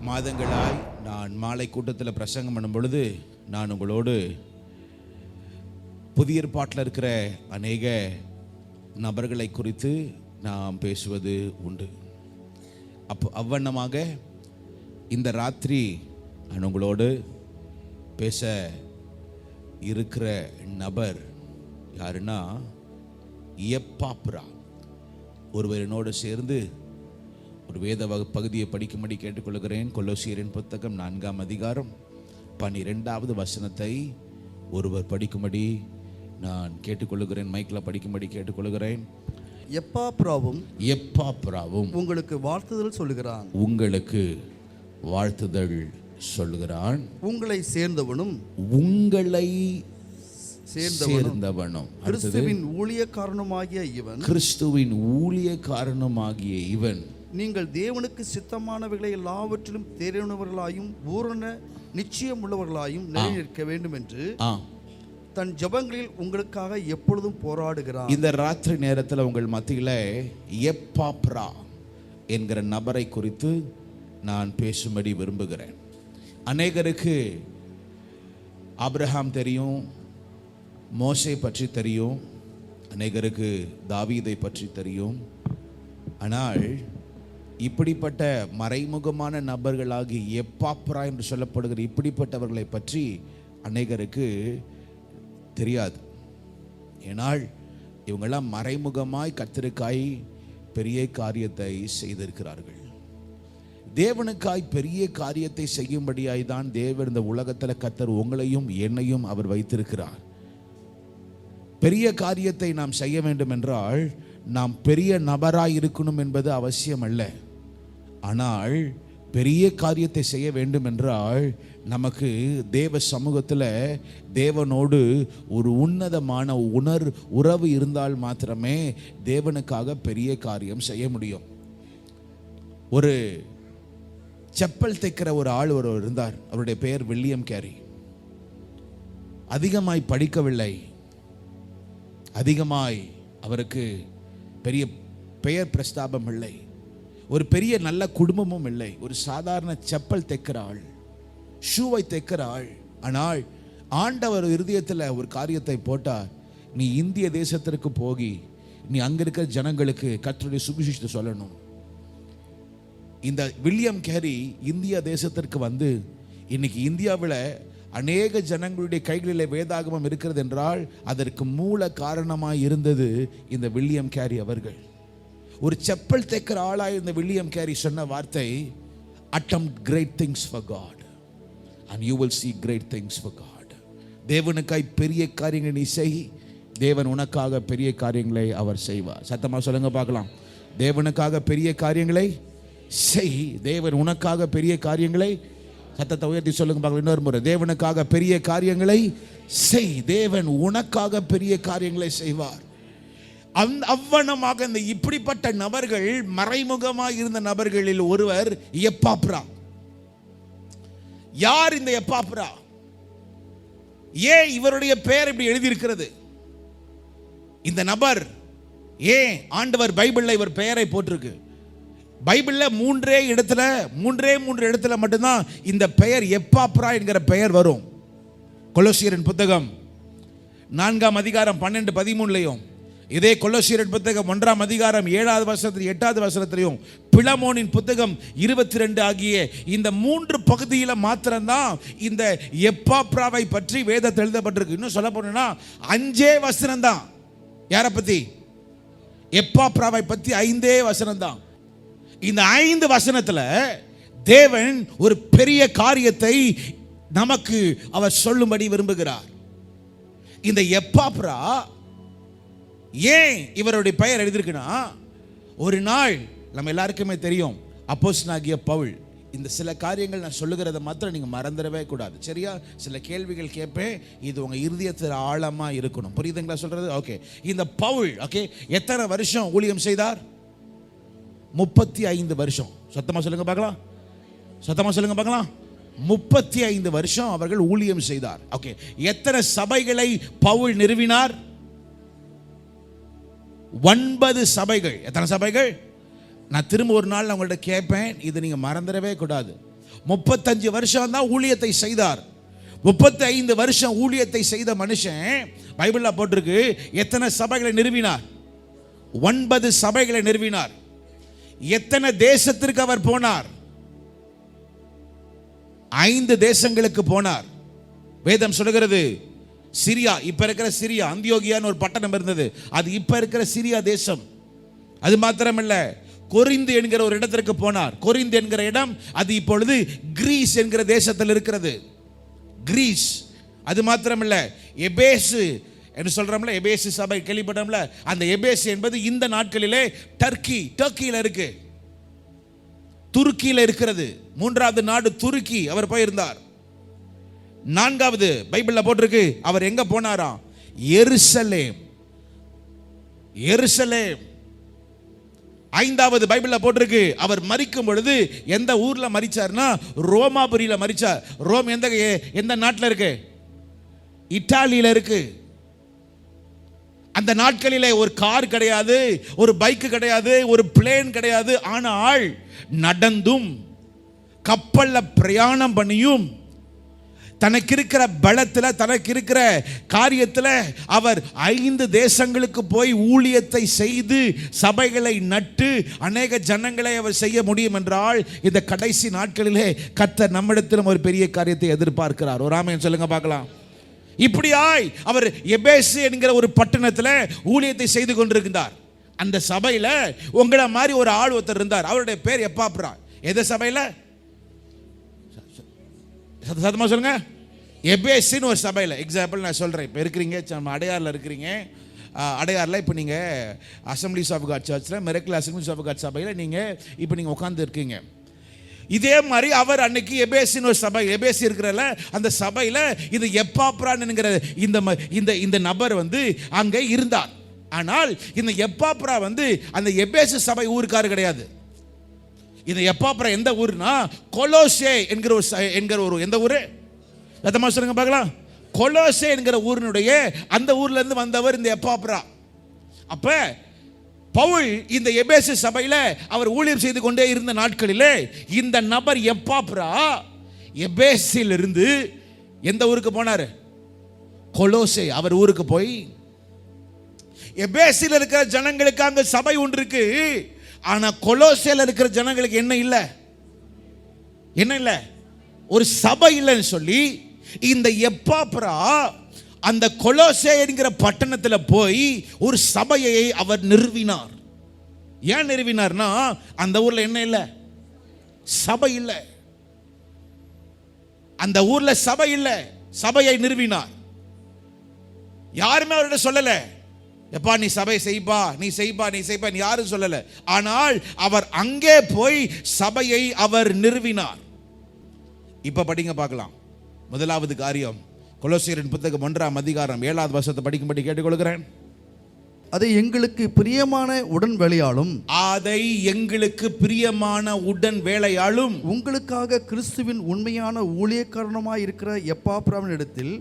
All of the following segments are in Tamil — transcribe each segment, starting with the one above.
மாதங்களாய் நான் மாலை கூட்டத்தில் பிரசங்கம் பண்ணும் பொழுது நான் உங்களோடு புதிய ஏற்பாட்டில் இருக்கிற அநேக நபர்களை குறித்து நாம் பேசுவது உண்டு. அவ்வண்ணமாக இந்த ராத்திரி நான் உங்களோடு பேச இருக்கிற நபர் யாருன்னா எப்பாப்ரா. ஒருவர் என்னோடு சேர்ந்து ஒரு வேத பகுதியை படிக்கும்படி கேட்டுக்கொள்கிறேன். கொலோசியரின் புத்தகம் 4ஆம் அதிகாரம் 12வது வசனத்தை ஒருவர் படிக்கும்படி நான் கேட்டுக்கொள்கிறேன். மைக்கில் படிக்கும்படி கேட்டுக்கொள்கிறேன். எப்பாப்ராவும் உங்களுக்கு வாழ்த்துதல் சொல்லுகிறான். உங்களுக்கு வாழ்த்துதல் சொல்லுகிறான். உங்களை சேர்ந்தவனும் கிறிஸ்துவின் ஊழியக்காரனுமாகிய இவன் நீங்கள் தேவனுக்கு சித்தமானவைகளை எல்லாவற்றிலும் தேறினவர்களாயும் பூரண நிச்சயம் உள்ளவர்களாயும் நிலைநிற்க வேண்டும் என்று தன் ஜெபங்களில் உங்களுக்காக எப்பொழுதும் போராடுகிறான். இந்த ராத்திரி நேரத்தில் உங்கள் மத்தியில் எப்பாப்ரா என்கிற நபரை குறித்து நான் பேசும்படி விரும்புகிறேன். அநேகருக்கு ஆபிரகாம் தெரியும், மோசே பற்றி தெரியும், அநேகருக்கு தாவீதை பற்றி தெரியும். ஆனால் இப்படிப்பட்ட மறைமுகமான நபர்களாகி எப்பாப்ரா என்று சொல்லப்படுகிற இப்படிப்பட்டவர்களை பற்றி அநேகருக்கு தெரியாது. ஏனால் இவங்கெல்லாம் மறைமுகமாய் கர்த்தருக்காய் பெரிய காரியத்தை செய்திருக்கிறார்கள். தேவனுக்காய் பெரிய காரியத்தை செய்யும்படியாய் தான் தேவன் இந்த உலகத்தில் கர்த்தர் உங்களையும் என்னையும் அவர் வைத்திருக்கிறார். பெரிய காரியத்தை நாம் செய்ய வேண்டும் என்றால் நாம் பெரிய நபராய் இருக்கணும் என்பது அவசியம் அல்ல. ஆனால் பெரிய காரியத்தை செய்ய வேண்டும் என்றால் நமக்கு தேவ சமூகத்தில் தேவனோடு ஒரு உன்னதமான உறவு இருந்தால் மாத்திரமே தேவனுக்காக பெரிய காரியம் செய்ய முடியும். ஒரு செப்பல் தைக்கிற ஒரு ஆள் ஒருவர் இருந்தார். அவருடைய பெயர் வில்லியம் கேரி. அதிகமாய் படிக்கவில்லை, அதிகமாய் அவருக்கு பெரிய பெயர் பிரஸ்தாபம் இல்லை, ஒரு பெரிய நல்ல குடும்பமும் இல்லை. ஒரு சாதாரண செப்பல் தைக்கிற ஆள், ஷூவை தைக்கிற ஆள். ஆனால் ஆண்டவர் இருதயத்தில் ஒரு காரியத்தை போட்டார். நீ இந்திய தேசத்திற்கு போகி நீ அங்க இருக்கிற ஜனங்களுக்கு கர்த்தருடைய சுவிசேஷத்தை சொல்லணும். இந்த வில்லியம் கேரி இந்திய தேசத்திற்கு வந்து இன்னைக்கு இந்தியாவில் அநேக ஜனங்களுடைய கைகளில் வேதாகமம் இருக்கிறது என்றால் அதற்கு மூல காரணமாய் இருந்தது இந்த வில்லியம் கேரி அவர்கள். ஒரு செப்பல் தைக்கிற ஆளாய் இருந்த வில்லியம் கேரி சொன்ன வார்த்தை, attempt great things for God and you will see great things for God. தேவனுக்காய் பெரிய காரியங்களை நீ செய், தேவன் உனக்காக பெரிய காரியங்களை அவர் செய்வார். சத்தமா சொல்லுங்க பார்க்கலாம். தேவனுக்காக பெரிய காரியங்களை செய், தேவன் உனக்காக பெரிய காரியங்களை, சத்தத்தை உயர்த்தி சொல்லுங்க பார்க்கலாம் இன்னொரு முறை, தேவனுக்காக பெரிய காரியங்களை செய், தேவன் உனக்காக பெரிய காரியங்களை செய்வார். அவ்வனமாக இந்த இப்படிப்பட்ட நபர்கள் மறைமுகமாக இருந்த நபர்களில் ஒருவர் எப்பாப்ரா. யார் இந்த எப்பாப்ரா? ஏன் இவருடைய பெயர் இப்படி எழுதியிருக்கிறது? இந்த நபர் ஏன் ஆண்டவர் பைபிள்ல இவர் பெயரை போட்டிருக்கு? பைபிள்ல மூன்று இடத்துல மட்டும்தான் இந்த பெயர் எப்பாப்ரா என்கிற பெயர் வரும். கொலோசியரின் புத்தகம் 4ஆம் அதிகாரம் 12-13லையும், இதே கொலோசியரின் புத்தகம் 1ஆம் அதிகாரம் 7வது வசனத்திலும் 8வது வசனத்திலையும், பிலமோனின் புத்தகம் 22 ஆகிய இந்த 3 பகுதியில் மாத்திரம்தான் இந்த எப்பாப்ராவை பற்றி வேதத்தில் எழுதப்பட்டிருக்கு. இன்னும் சொல்ல போனா 5 வசனம் தான். யாரை பத்தி? எப்பாப்ராவை பற்றி 5 வசனம் தான். இந்த 5 வசனத்துல தேவன் ஒரு பெரிய காரியத்தை நமக்கு அவர் சொல்லும்படி விரும்புகிறார். இந்த எப்பாப்ரா ஏன் இவருடைய பெயர் எழுதியிருக்குன்னா, ஒரு நாள் நம்ம எல்லாருக்குமே தெரியும், அப்போஸ்தலனாகிய பவுல், இந்த சில காரியங்கள் நான் சொல்லுகிறத மாத்திரம் நீங்க மறந்துடவே கூடாது, சரியா? சில கேள்விகள் கேட்பேன், இது உங்க இருதயத்தில் ஆழமா இருக்கணும். புரியுதுங்களா சொல்றது? ஓகே. இந்த பவுல் எத்தனை வருஷம் ஊழியம் செய்தார்? 35 வருஷம். சத்தமா சொல்லுங்க பார்க்கலாம். 35 வருஷம் அவர்கள் ஊழியம் செய்தார். ஓகே. எத்தனை சபைகளை பவுல் நிறுவினார்? 9 சபைகள். எத்தனை சபைகள்? நான் திரும்ப ஒரு நாள் உங்கள்ட்ட கேட்பேன், இது நீங்கள் மறந்துடவே கூடாது. 35 வருஷம் தான் ஊழியத்தை செய்தார். 35 வருஷம் ஊழியத்தை செய்த மனுஷன் பைபிள்ல போட்டிருக்கு எத்தனை சபைகளை நிறுவினார்? 9 சபைகளை நிறுவினார். எத்தனை தேசத்திற்கு அவர் போனார்? 5 தேசங்களுக்கு போனார். வேதம் சொல்லுகிறது சிரியா, இப்ப இருக்கிற சிரியா, அந்தியோகியான்னு ஒரு பட்டணம் இருந்தது, அது இப்ப இருக்கிற சிரியா தேசம். அது மாத்திரமல்ல, கொரிந்து என்கிற ஒரு இடத்திற்கு போனார். கொரிந்து என்கிற இடம் அது இப்பொழுது கிரீஸ் என்கிற தேசத்தில் இருக்கிறது. கிரீஸ். அது மாத்திரமல்ல, எபேசு என்று சொல்றோம்ல, எபேசு சபை கேள்விப்பட்டோம்ல, அந்த எபேசு என்பது இந்த நாட்களிலே டர்க்கியில் இருக்கு, துருக்கியில் இருக்கிறது. 3வது நாடு துருக்கி. அவர் போயிருந்தார். 4வது பைபிள்ல போட்டிருக்கு அவர் எங்க போனாராம்? எருசலேம். 5வது பைபிள்ல போட்டிருக்கு அவர் மரிக்கும் பொழுது எந்த ஊர்ல மரிச்சார்னா ரோமாபுரியில மரிச்சார். ரோம் எந்த நாட்டில் இருக்கு? இத்தாலியில இருக்கு. அந்த நாட்களிலே ஒரு கார் கிடையாது, ஒரு பைக் கிடையாது, ஒரு பிளேன் கிடையாது. ஆனால் நடந்தும் கப்பல்ல பிரயாணம் பண்ணியும் தனக்கு இருக்கிற பலத்தில், தனக்கு இருக்கிற காரியத்தில் அவர் 5 தேசங்களுக்கு போய் ஊழியத்தை செய்து சபைகளை நட்டு அநேக ஜனங்களை அவர் செய்ய முடியும் என்றால் இந்த கடைசி நாட்களிலே கர்த்தர் நம்மிடத்திலும் ஒரு பெரிய காரியத்தை எதிர்பார்க்கிறார். ஒரு ஆமென் சொல்லுங்க பார்க்கலாம். இப்படியாய் அவர் எபேசு என்கிற ஒரு பட்டணத்தில் ஊழியத்தை செய்து கொண்டிருக்கிறார். அந்த சபையில உங்களை மாதிரி ஒரு ஆள் ஒருத்தர் இருந்தார். அவருடைய பேர் எப்பாப்ரா. எந்த சபையில? சத்தமா சொல்லுங்க. எபேசின்னு ஒரு சபையில். எக்ஸாம்பிள் நான் சொல்கிறேன். இப்போ இருக்கிறீங்க, அடையாரில் இருக்கிறீங்க. அடையாரில் இப்போ நீங்கள் அசம்பிளிஸ் ஆஃப் காட் சர்ச்சில், மிரக்கிள் அசம்பிளிஸ் ஆஃப் காட் சபையில் நீங்கள் இப்போ நீங்கள் உட்கார்ந்து இருக்கீங்க. இதே மாதிரி அவர் அன்னைக்கு எபேசின்னு ஒரு சபை, எபேசி இருக்கிறல அந்த சபையில் இது எப்பாப்ரான்ங்கிற இந்த நபர் வந்து அங்கே இருந்தார். ஆனால் இந்த எப்பாப்ரா வந்து அந்த எபேசு சபை ஊருக்காரு கிடையாது. இந்த எப்பாப்ரா எந்த ஊர்னா கொலோசே என்கிற ஒரு எந்த ஊரு? ரத்தமா சொல்லுங்க பார்க்கலாம். கொலோசே என்கிற ஊரினுடைய அந்த ஊர்ல இருந்து வந்தவர் இந்த எப்பாப்ரா. அப்ப பவுல் இந்த எபேசு சபையில அவர் ஊழியம் செய்து கொண்டே இருந்த நாட்களிலே இந்த நபர் எப்பாப்ரா எபேசில் இருந்து எந்த ஊருக்கு போனாரு? கொலோசே. அவர் ஊருக்கு போய் எபேசில் இருக்கிற ஜனங்களுக்கு அங்க சபை ஒன்று இருக்கு. ஆனா கொலோசேல இருக்கிற ஜனங்களுக்கு என்ன இல்ல? ஒரு சபை இல்லைன்னு சொல்லி இந்த எப்பாப்ரா அந்த கொலோசே என்கிற பட்டணத்தில் போய் ஒரு சபையை அவர் நிறுவினார். ஏன் நிறுவினார்னா அந்த ஊர்ல என்ன இல்லை? சபை இல்லை. அந்த ஊர்ல சபை இல்லை. சபையை நிறுவினார். யாருமே அவர்கிட்ட சொல்லல, எப்பா நீ சபை செய்ப்பா, நீ செய்ப்பா யாரும் சொல்லல. ஆனால் அவர் அங்கே போய் சபையை அவர் நிறுவினார். இப்ப படிங்க பார்க்கலாம். முதலாவது காரியம் கொலோசியரின் புத்தகம் 1ஆம் அதிகாரம் 7வது வசனத்தை படிக்கும்படி கேட்டுக்கொள்கிறேன். அதை எங்களுக்கு பிரியமான உடன் வேலையாலும் உங்களுக்காக கிறிஸ்துவின் உண்மையான ஊழியக்காரனுமாய் இருக்கிற எப்பாப்ராவின் இடத்தில்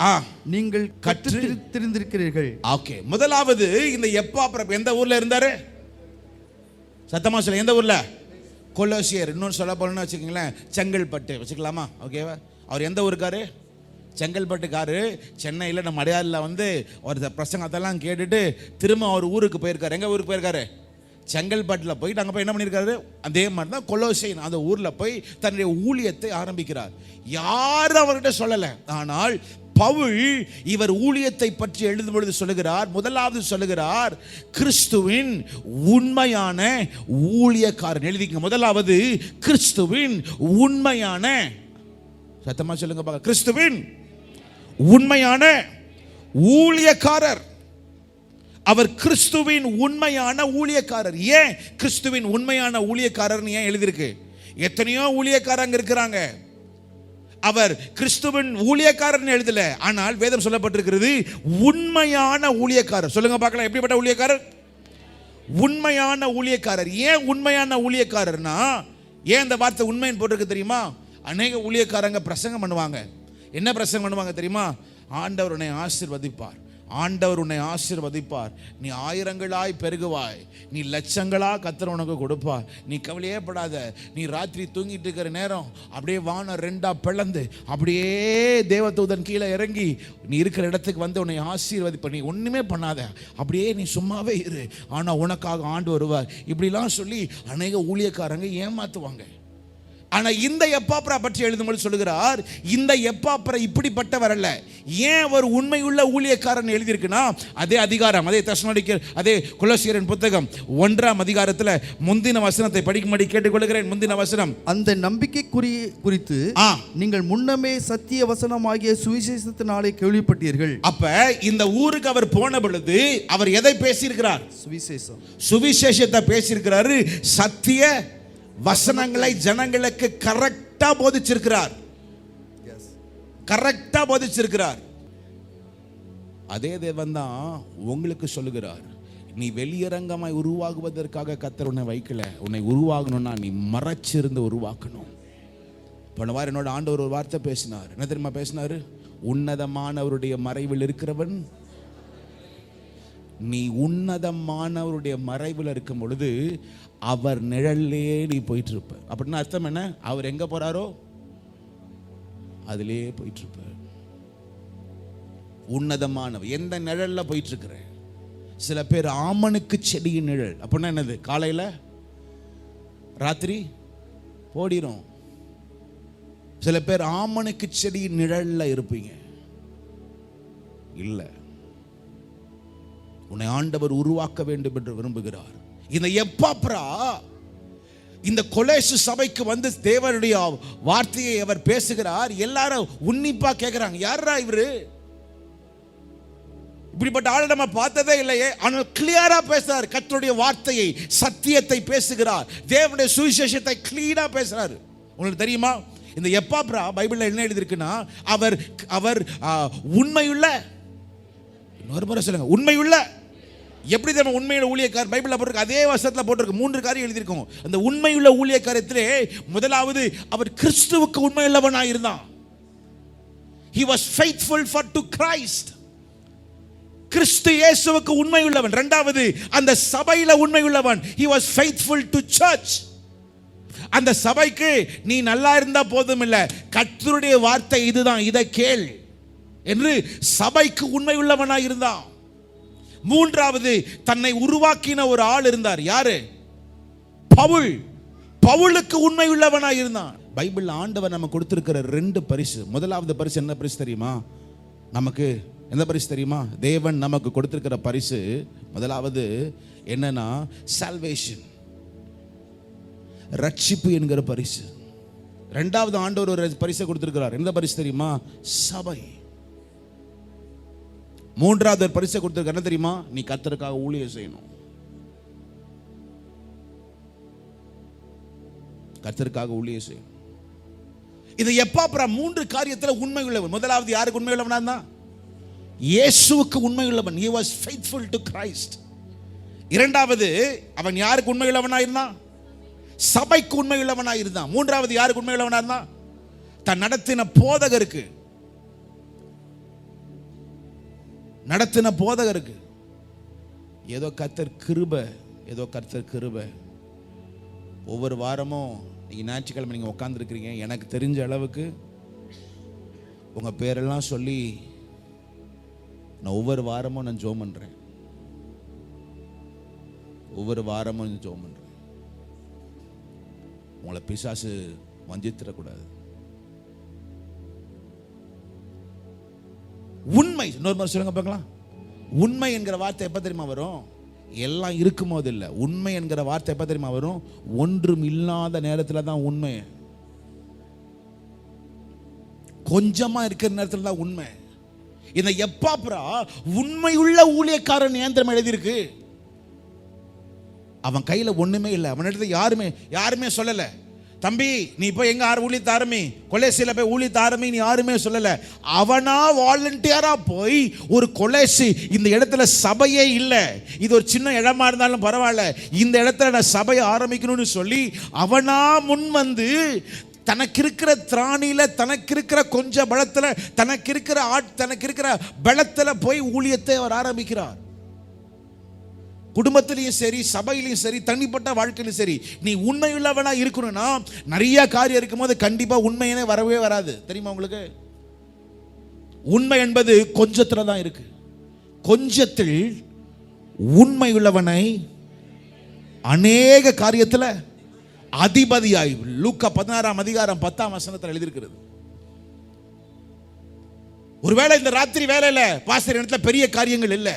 நீங்கள் கற்று தெரிந்திருக்கிறீர்கள். ஓகே, முதலாவது இந்த எப்பாப்ரா எந்த ஊர்ல இருந்தாரு? சத்தமா சொல்ல, எந்த ஊர்ல? கொலோசியர். இன்னொன்று சொல்ல போறோம்னு வச்சுக்கோங்களேன், செங்கல்பட்டு வச்சுக்கலாமா? ஓகேவா? அவர் எந்த ஊருக்காரு? செங்கல்பட்டுக்காரு. சென்னையில் நம்ம அடையாறில் வந்து ஒரு பிரசங்கத்தெல்லாம் கேட்டுட்டு திரும்ப அவர் ஊருக்கு போயிருக்காரு. எங்கள் ஊருக்கு போயிருக்காரு? செங்கல்பட்டில் போயிட்டு அங்கே போய் என்ன பண்ணியிருக்காரு? அதே மாதிரி தான் கொலோசை அந்த ஊரில் போய் தன்னுடைய ஊழியத்தை ஆரம்பிக்கிறார். யாரும் அவர்கிட்ட சொல்லலை. ஆனால் பவுல் இவர் ஊழியத்தை பற்றி எழுதும் பொழுது சொல்லுகிறார், முதலாவது சொல்லுகிறார் கிறிஸ்துவின் உண்மையான ஊழியக்காரன். எழுதிங்க, முதலாவது கிறிஸ்துவின் உண்மையான, சத்தமா சொல்லுங்க பாக்க, கிறிஸ்துவின் உண்மையான ஊழியக்காரர். அவர் கிறிஸ்துவின் உண்மையான ஊழியக்காரர். ஏன் கிறிஸ்துவின் உண்மையான ஊழியக்காரர் ஏன் எழுதியிருக்கு? எத்தனையோ ஊழியக்காரங்க இருக்கிறாங்க. அவர் கிறிஸ்துவின் ஊழியக்காரர் எழுதல. ஆனால் வேதம் சொல்லப்பட்டிருக்கிறது உண்மையான ஊழியக்காரர். சொல்லுங்க பார்க்கலாம், எப்படிப்பட்ட ஊழியக்காரர்? உண்மையான ஊழியக்காரர். ஏன் உண்மையான ஊழியக்காரர்னா, ஏன் இந்த வார்த்தை உண்மைன்னு போட்டிருக்கு தெரியுமா? அநேக ஊழியக்காரங்க பிரசங்கம் பண்ணுவாங்க. என்ன பிரசங்கம் பண்ணுவாங்க தெரியுமா? ஆண்டவர் உன்னை ஆசீர்வதிப்பார், ஆண்டவர் உன்னை ஆசீர்வதிப்பார். நீ ஆயிரங்களாய் பெருகுவாய். நீ லட்சங்களா கர்த்தர் உனக்கு கொடுப்பார். நீ கவலையே படாத. நீ ராத்திரி தூங்கிட்டு இருக்கிற நேரம் அப்படியே வானம் ரெண்டா பிளந்து அப்படியே தேவதூதன் கீழே இறங்கி நீ இருக்கிற இடத்துக்கு வந்து உன்னை ஆசீர்வதிப்பார். நீ ஒண்ணுமே பண்ணாத, அப்படியே நீ சும்மாவே இரு. ஆனா உனக்காக ஆண்டு வருவார். இப்படிலாம் சொல்லி அநேக ஊழியக்காரங்க ஏமாத்துவாங்க. ஆனா இந்த எப்பாப்ரா பற்றி எழுதும்போது சொல்லுகிறார், இந்த எப்பாப்ரா இப்படிப்பட்டவர் அல்ல. ஏன் ஒரு உண்மையுள்ள ஊழியக்காரன் எழுதியிருக்குன்னா, அதே அதிகாரம், அதே தெசலோனிக்கர், அதே கொலோசியரின் புத்தகம் 1ஆம் அதிகாரத்தில் முந்தின வசனத்தை படிக்கும்படி கேட்டுக்கொள்கிறேன். முந்தின வசனம், அந்த நம்பிக்கை குறித்து நீங்கள் முன்னமே சத்திய வசனமாகிய சுவிசேஷத்தினாலே கேள்விப்பட்டீர்கள். அப்ப இந்த ஊருக்கு அவர் போன பொழுது அவர் எதை பேசியிருக்கிறார்? சுவிசேஷத்தை பேசியிருக்கிறாரு. சத்திய வசனங்களை ஜனங்களுக்கு கரெக்டா போதிச்சிருக்கிறார். கரெக்டா போதிச்சிருக்கிறார். அதே தேவன் தான் உங்களுக்கு சொல்லுகிறார், நீ வெளியரங்கமாய் உருவாகுவதற்காக கர்த்தர் உன்னை வைக்கல. உன்னை உருவாகணும்னா நீ மறைச்சிருந்து உருவாக்கணும். போன வாரம் என்னோட ஆண்டவர் ஒரு வார்த்தை பேசினார். என்ன தெரியுமா பேசினாரு? உன்னதமானவருடைய மறைவில் இருக்கிறவன். நீ உன்னதமானவருடைய மறைவில் இருக்கும் பொழுது அவர் நிழல்லே நீ போயிட்டு இருப்ப. அப்படின்னா அர்த்தம் என்ன? அவர் எங்க போறாரோ அதிலே போயிட்டு இருப்ப. உன்னதமானவர் எந்த நிழல்ல போயிட்டு இருக்கிற? சில பேர் ஆமனுக்கு செடியின் நிழல். அப்படின்னா என்னது? காலையில ராத்திரி போடிரும். சில பேர் ஆமனுக்கு செடியின் நிழல்ல இருப்பீங்க. இல்ல, உன்னை ஆண்டவர் உருவாக்க வேண்டும் என்று விரும்புகிறார். இந்த எப்பாப்ரா இந்த கொலேசு சபைக்கு வந்து தேவனுடைய வார்த்தையை அவர் பேசுகிறார். எல்லாரும் உன்னிப்பா கேட்கிறாங்க, யாரா இவரு? இப்படிப்பட்ட ஆளை நம்ம பார்த்ததே இல்லையே. ஆனால் கிளியரா பேசுறார். கர்த்தருடைய வார்த்தையை, சத்தியத்தை பேசுகிறார். தேவனுடைய சுவிசேஷத்தை கிளீனா பேசுறாரு. உங்களுக்கு தெரியுமா, இந்த எப்பாப்ரா பைபிள்ல என்ன எழுதியிருக்குன்னா, அவர் அவர் உண்மையுள்ள, இன்னொரு முறை சொல்லுங்க, உண்மையுள்ள. எப்படி நம்ம உண்மையுள்ள ஊழியக்காரர் பைபிள்ல போட்டிருக்கு, அதே வசனத்துல போட்டிருக்கு. 3 காரியம் எழுதியிருக்கோம். அந்த உண்மையுள்ள ஊழியக்காரத்திலே முதலாவது அவர் கிறிஸ்துவுக்கு உண்மையுள்ளவனாய் இருந்தான். He was faithful to Christ. கிறிஸ்து இயேசுவுக்கு உண்மையுள்ளவன். இரண்டாவது, அந்த சபையில உண்மையுள்ளவன். He was faithful to church. அந்த சபைக்கு நீ நல்லா இருந்தா போதும் இல்ல, கர்த்தருடைய வார்த்தை இதுதான், இதை கேள் என்று சபைக்கு உண்மையுள்ளவனாய் இருந்தான். மூன்றாவது, தன்னை உருவாக்கின ஒரு ஆள் இருந்தார். யாரு? பவுல். பவுலுக்கு உண்மையுள்ளவனாய் இருந்தான். பைபிள் ஆண்டவர் நமக்கு கொடுத்திருக்கிற 2 பரிசு. முதலாவது பரிசு என்ன பரிசு தெரியுமா? நமக்கு எந்த பரிசு தெரியுமா? தேவன் நமக்கு கொடுத்திருக்கிற பரிசு முதலாவது என்னன்னா சால்வேஷன், ரட்சிப்பு என்கிற பரிசு. இரண்டாவது ஆண்டவர் ஒரு பரிசை கொடுத்திருக்கிறார். எந்த பரிசு தெரியுமா? சபை. மூன்றாவது ஒரு பரிசை கொடுத்திருக்க என்ன தெரியுமா? நீ கர்த்தருக்காக ஊழியம் செய்யணும். கர்த்தருக்காக ஊழியம் செய்யணும். இது எப்பாப்ரா 3 காரியத்துல உண்மை உள்ளவன். முதலாவது யாருக்கு உண்மை உள்ளவனா இருந்தான்? இயேசுவுக்கு உண்மை உள்ளவன். He was faithful to Christ. இரண்டாவது, அவன் யாருக்கு உண்மை உள்ளவனா இருந்தான்? சபைக்கு உண்மை உள்ளவனா இருந்தான். மூன்றாவது யாருக்கு உண்மை உள்ளவனா இருந்தான்? தன் நடத்தின போதகருக்கு. நடத்தின போதகருக்கு. ஏதோ கர்த்தர் கிருபை, ஏதோ கர்த்தர் கிருபை. ஒவ்வொரு வாரமும் நீங்க ஞாயிற்றுக்கிழமை நீங்க உட்கார்ந்துருக்கிறீங்க. எனக்கு தெரிஞ்ச அளவுக்கு உங்க பேரெல்லாம் சொல்லி நான் ஒவ்வொரு வாரமும் நான் ஜெபம் பண்றேன். ஒவ்வொரு வாரமும் ஜெபம் பண்றேன். உங்களை பிசாசு வஞ்சித்திடக்கூடாது. உண்மை, இன்னொரு மாதிரி சொல்லுங்க பார்க்கலாம். உண்மை என்கிற வார்த்தை எப்ப தெரியுமா வரும்? எல்லாம் இருக்கும் போது இல்லை. உண்மை என்கிற வார்த்தை எப்ப தெரியுமா வரும்? ஒன்றும் இல்லாத நேரத்தில் தான் உண்மை. கொஞ்சமா இருக்கிற நேரத்தில் தான் உண்மை. இந்த எப்பாப்ரா உண்மையுள்ள ஊழியக்காரன் ஏந்திரம் எழுதியிருக்கு. அவன் கையில ஒண்ணுமே இல்லை. அவனிடத்துல யாருமே சொல்லல, தம்பி நீ போய் எங்க ஊழியத்தை ஆரம்பி, கொலேசில போய் ஊழியத்தை ஆரம்பி, நீ யாருமே சொல்லல. அவனா வாலண்டியரா போய் ஒரு கொலேசி, இந்த இடத்துல சபையே இல்லை, இது ஒரு சின்ன இடமா இருந்தாலும் பரவாயில்ல, இந்த இடத்துல நான் சபையை ஆரம்பிக்கணும்னு சொல்லி அவனா முன் வந்து தனக்கு இருக்கிற திராணியில, தனக்கு இருக்கிற கொஞ்சம் பலத்துல, தனக்கு இருக்கிற பலத்துல போய் ஊழியத்தை அவர் ஆரம்பிக்கிறார். குடும்பத்திலையும் சரி, சபையிலையும் சரி, தனிப்பட்ட வாழ்க்கையிலும் சரி, நீ உண்மையுள்ளவனா இருக்கணும்னா நிறைய காரியம் இருக்கும்போது கண்டிப்பா உண்மையே வரவே வராது. தெரியுமா உங்களுக்கு? உண்மை என்பது கொஞ்சத்துல தான் இருக்கு. கொஞ்சத்தில் உண்மையுள்ளவனை அநேக காரியத்துல அதிபதியாய், லூக்கா 16ஆம் அதிகாரம் 10ஆம் வசனத்தில் எழுதியிருக்கிறது. ஒருவேளை இந்த ராத்திரி வேலையில பாஸ்டர் இடத்துல பெரிய காரியங்கள் இல்லை,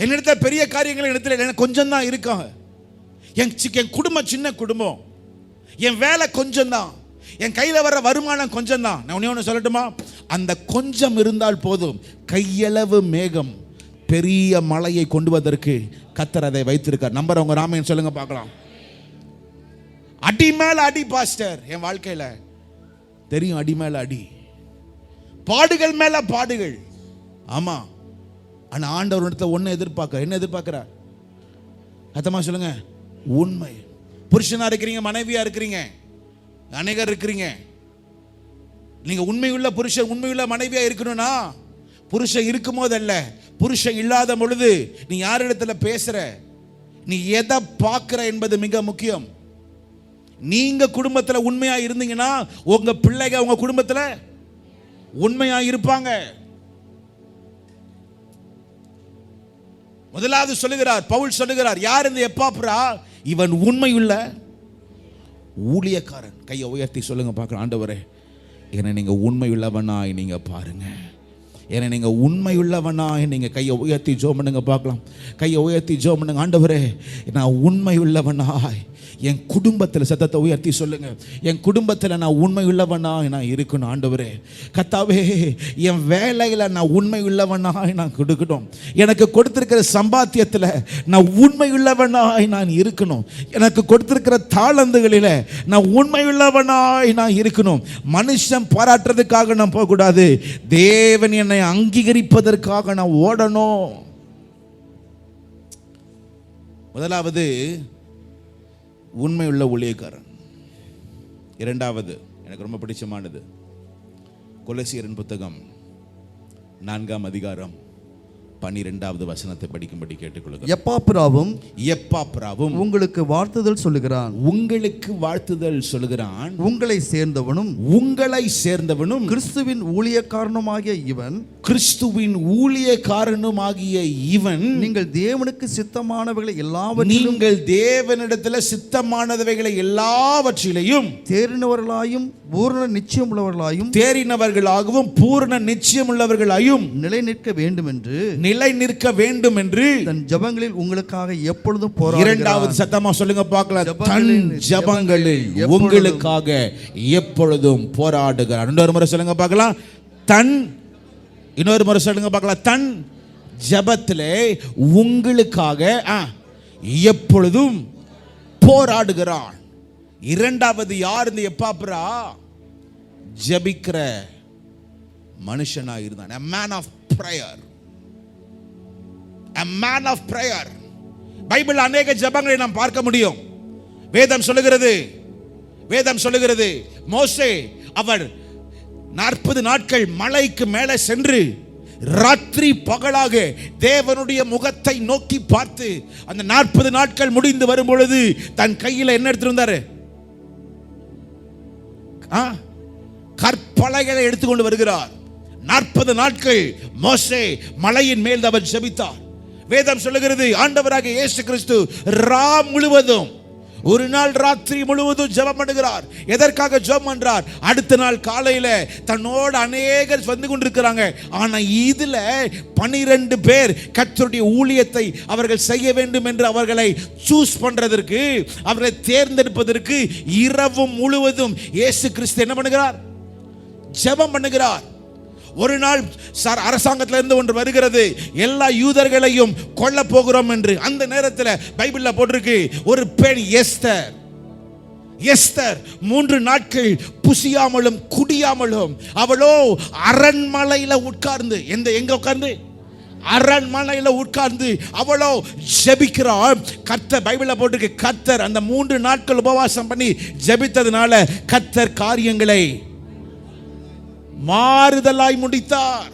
என்னிடத்துல பெரிய காரியங்கள் இடத்துல கொஞ்சம் தான் இருக்காங்க, என் குடும்பம் சின்ன குடும்பம், என் வேலை கொஞ்சம் தான், என் கையில வர வருமானம் கொஞ்சம் தான். நான் ஒண்ணு சொல்லட்டுமா? அந்த கொஞ்சம் இருந்தால் போதும், கையளவு மேகம் பெரிய மலையை கொண்டு வருவதற்கு கர்த்தர் அதை வைத்திருக்கார். நம்புறவங்க ராமன் சொல்லுங்க பார்க்கலாம். அடி மேல அடி பாஸ்டர், என் வாழ்க்கையில தெரியும், அடி மேல அடி, பாடுகள் மேல பாடுகள். ஆமா, ஆனா ஆண்டவர் இடத்துல ஒன்னு எதிர்பார்க்க. என்ன எதிர்பார்க்கிறார்? அத்தமா சொல்லுங்க, உண்மை. புருஷனா இருக்கிறீங்க, மனைவியா இருக்கிறீங்க, அநேகர் இருக்கிறீங்க. நீங்க உண்மையுள்ள புருஷன், உண்மையுள்ள மனைவியா இருக்கணும்னா புருஷன் இருக்கும் போது அல்ல, புருஷன் இல்லாத பொழுது நீ யாரிடத்துல பேசுற, நீ எதை பார்க்கிற என்பது மிக முக்கியம். நீங்க குடும்பத்துல உண்மையா இருந்தீங்கன்னா உங்க பிள்ளைங்க உங்க குடும்பத்துல உண்மையா இருப்பாங்க. முதலாவது சொல்லுகிறார், பவுல் சொல்லுகிறார், யார் இந்த எப்பாப்ரா? இவன் உண்மையுள்ள ஊழியக்காரன். கையை உயர்த்தி சொல்லுங்க பார்க்கலாம், ஆண்டவரே என்னை நீங்க உண்மையுள்ளவனாய் நீங்க பாருங்க, என்னை நீங்க உண்மையுள்ளவனாய் நீங்க கையை உயர்த்தி ஜெபம் பண்ணுங்க பார்க்கலாம். கையை உயர்த்தி ஜெபம் பண்ணுங்க. ஆண்டவரே நான் உண்மையுள்ளவனாய் என் குடும்பத்தில், சத்தத்தை உயர்த்தி சொல்லுங்க, என் குடும்பத்தில் நான் உண்மை உள்ளவனாய் நான் இருக்கணும். ஆண்டவரே கர்த்தாவே என் வேலையில் நான் உண்மை உள்ளவனாய் நான் கொடுக்கணும். எனக்கு கொடுத்திருக்கிற சம்பாத்தியத்தில் நான் உண்மை உள்ளவனாய் நான் இருக்கணும். எனக்கு கொடுத்திருக்கிற தாளந்துகளில் நான் உண்மை உள்ளவனாய் நான் இருக்கணும். மனுஷன் பாராட்டுறதுக்காக நான் போகக்கூடாது, தேவன் என்னை அங்கீகரிப்பதற்காக நான் ஓடணும். முதலாவது உண்மையுள்ள ஊழியக்காரன். இரண்டாவது எனக்கு ரொம்ப பிடிச்சமானது, கொலோசியரின் புத்தகம் 4ஆம் அதிகாரம் 12வது வசனத்தை படிக்கும்படி கேட்டுக்கொள்கிறேன். எப்பாப்ராவும் உங்களுக்கு வாழ்த்துதல் சொல்லுகிறான். உங்களுக்கு வாழ்த்துதல் சொல்லுகிறான். உங்களை சேர்ந்தவனும் கிறிஸ்துவின் ஊழியக்காரனுமாகிய இவன் நீங்கள் தேவனுக்கு சித்தமானவைகளை எல்லாவற்றிலையும் தேறினவர்களாயும் பூரண நிச்சயம் உள்ளவர்களாயும் நிலை நிற்க வேண்டும் என்று தன் ஜெபங்களில் உங்களுக்காக எப்பொழுதும் போராடுகிறார். இரண்டாவது சத்தமா சொல்லுங்க பார்க்கலாம், தன் ஜெபங்களில் உங்களுக்காக எப்பொழுதும் போராடுகிறார். இன்னொரு முறை சொல்லுங்க பார்க்கலாம், இன்னொரு முறை சொல்லுங்க பார்க்கலாம், தன் ஜெபத்திலே உங்களுக்காக எப்பொழுதும் போராடுகிறான். இரண்டாவது யார்? இந்த எப்பாப்ரா ஜெபிக்கிற மனுஷனா இருந்தான். a man of prayer. A man of prayer. Bible அநேக ஜெபங்களை நாம் பார்க்க முடியும். வேதம் சொல்லுகிறது மோசே அவர் 40 நாட்கள் மலைக்கு மேலே சென்று ராத்திரி பகலாக தேவனுடைய முகத்தை நோக்கி பார்த்து அந்த 40 நாட்கள் முடிந்து வரும் பொழுது தன் கையில் என்ன எடுத்திருந்தாரு? கற்பலகைகளை எடுத்துக்கொண்டு வருகிறார். 40 நாட்கள் மோசே மலையின் மேல் அவர் ஜெபித்தார். வேதம் சொல்லுகிறது ஆண்டவராகிய இயேசு கிறிஸ்து முழுவதும் ஒரு நாள் ராத்திரி முழுவதும் ஜெபம் பண்ணுகிறார். எதற்காக ஜெபம் பண்றார்? அடுத்த நாள் காலையில தன்னோடு அநேகர் வந்து கொண்டிருக்கிறாங்க. ஆனா இதுல 12 பேர் கர்த்தருடைய ஊழியத்தை அவர்கள் செய்ய வேண்டும் என்று அவர்களை சூஸ் பண்றதற்கு, அவர்களை தேர்ந்தெடுப்பதற்கு இரவும் முழுவதும் இயேசு கிறிஸ்து என்ன பண்ணுகிறார்? ஜெபம் பண்ணுகிறார். ஒரு நாள் அரசாங்கத்திலிருந்து ஒன்று வருகிறது, எல்லா யூதர்களையும் கொல்ல போகிறோம் என்று. அந்த நேரத்தில் பைபிள்ல போட்டிருக்கு, ஒரு பெண் எஸ்தர் 3 நாட்கள் புசியாமலும் குடியாமலும் அவளோ அரண்மனையில உட்கார்ந்து, எங்க உட்கார்ந்து? அரண்மனையில உட்கார்ந்து அவளோ ஜெபிக்கிறாள். கர்த்தர் பைபிள்ல போட்டிருக்கு, கர்த்தர் அந்த 3 நாட்கள் உபவாசம் பண்ணி ஜெபித்ததுனால கர்த்தர் காரியங்களை மாறுதலாய் முடித்தார்.